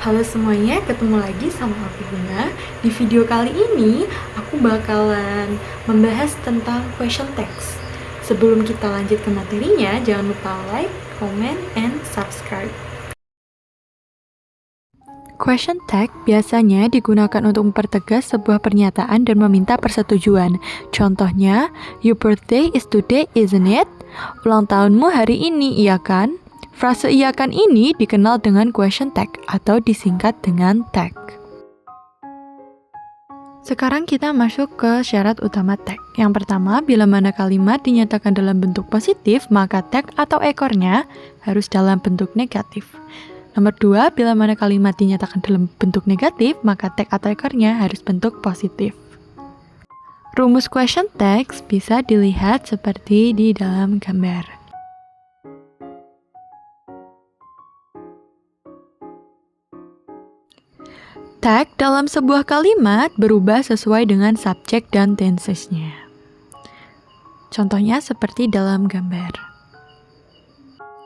Halo semuanya, ketemu lagi sama aku Bunda. Di video kali ini, aku bakalan membahas tentang question text. Sebelum kita lanjut ke materinya, jangan lupa like, comment, and subscribe. Question tag biasanya digunakan untuk mempertegas sebuah pernyataan dan meminta persetujuan. Contohnya, your birthday is today, isn't it? Ulang tahunmu hari ini, iya kan? Frase iya kan ini dikenal dengan question tag atau disingkat dengan tag. Sekarang kita masuk ke syarat utama tag. Yang pertama, bila mana kalimat dinyatakan dalam bentuk positif, maka tag atau ekornya harus dalam bentuk negatif. Nomor 2, bila mana kalimat dinyatakan dalam bentuk negatif, maka tag atau ekornya harus bentuk positif. Rumus question text bisa dilihat seperti di dalam gambar. Tag dalam sebuah kalimat berubah sesuai dengan subjek dan tensesnya. Contohnya seperti dalam gambar.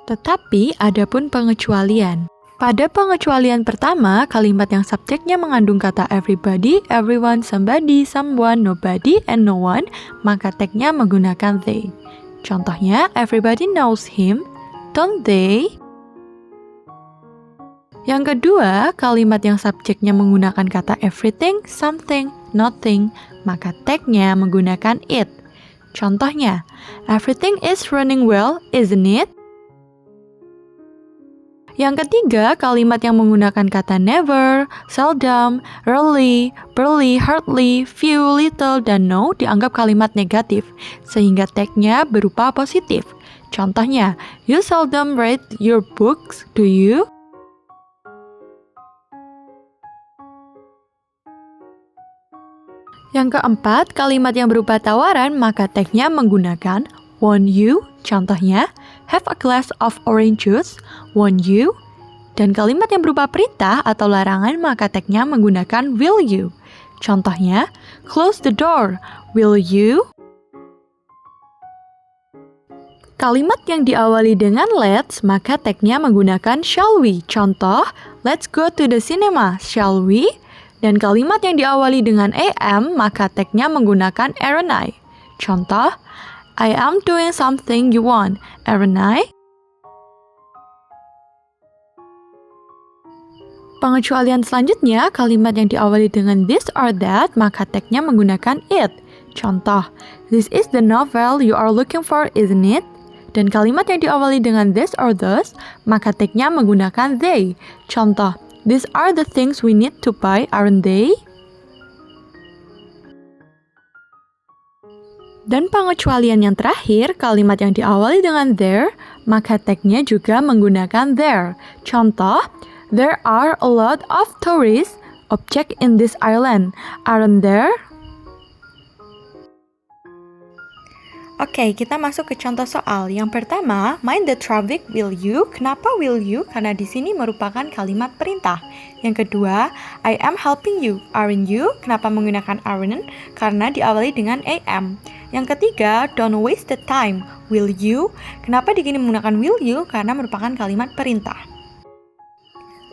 Tetapi ada pun pengecualian. Pada pengecualian pertama, kalimat yang subjeknya mengandung kata everybody, everyone, somebody, someone, nobody, and no one, maka tagnya menggunakan they. Contohnya, everybody knows him, don't they? Yang kedua, kalimat yang subjeknya menggunakan kata everything, something, nothing, maka tagnya menggunakan it. Contohnya, everything is running well, isn't it? Yang ketiga, kalimat yang menggunakan kata never, seldom, rarely, barely, hardly, few, little, dan no dianggap kalimat negatif, sehingga tagnya berupa positif. Contohnya, you seldom read your books, do you? Yang keempat, kalimat yang berupa tawaran, maka tagnya menggunakan want you, contohnya, have a glass of orange juice, want you. Dan kalimat yang berupa perintah atau larangan, maka tagnya menggunakan will you. Contohnya, close the door, will you? Kalimat yang diawali dengan let's, maka tagnya menggunakan shall we. Contoh, let's go to the cinema, shall we? Dan kalimat yang diawali dengan am, maka tagnya menggunakan aren't I. Contoh, I am doing something you want, aren't I? Pengecualian selanjutnya, kalimat yang diawali dengan this or that, maka tagnya menggunakan it. Contoh, this is the novel you are looking for, isn't it? Dan kalimat yang diawali dengan this or those, maka tagnya menggunakan they. Contoh, these are the things we need to buy, aren't they? Dan pengecualian yang terakhir, kalimat yang diawali dengan there, maka tagnya juga menggunakan there. Contoh, there are a lot of tourist objects in this island, aren't there? Oke, kita masuk ke contoh soal. Yang pertama, mind the traffic, will you? Kenapa will you? Karena di sini merupakan kalimat perintah. Yang kedua, I am helping you, aren't you? Kenapa menggunakan aren't? Karena diawali dengan am. Yang ketiga, don't waste the time, will you? Kenapa di sini menggunakan will you? Karena merupakan kalimat perintah.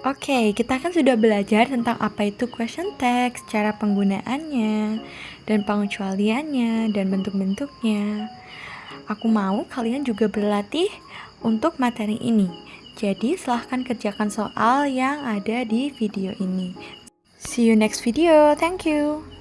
Oke, kita kan sudah belajar tentang apa itu question text, cara penggunaannya, dan pengecualiannya, dan bentuk-bentuknya. Aku mau kalian juga berlatih untuk materi ini. Jadi, silahkan kerjakan soal yang ada di video ini. See you next video. Thank you.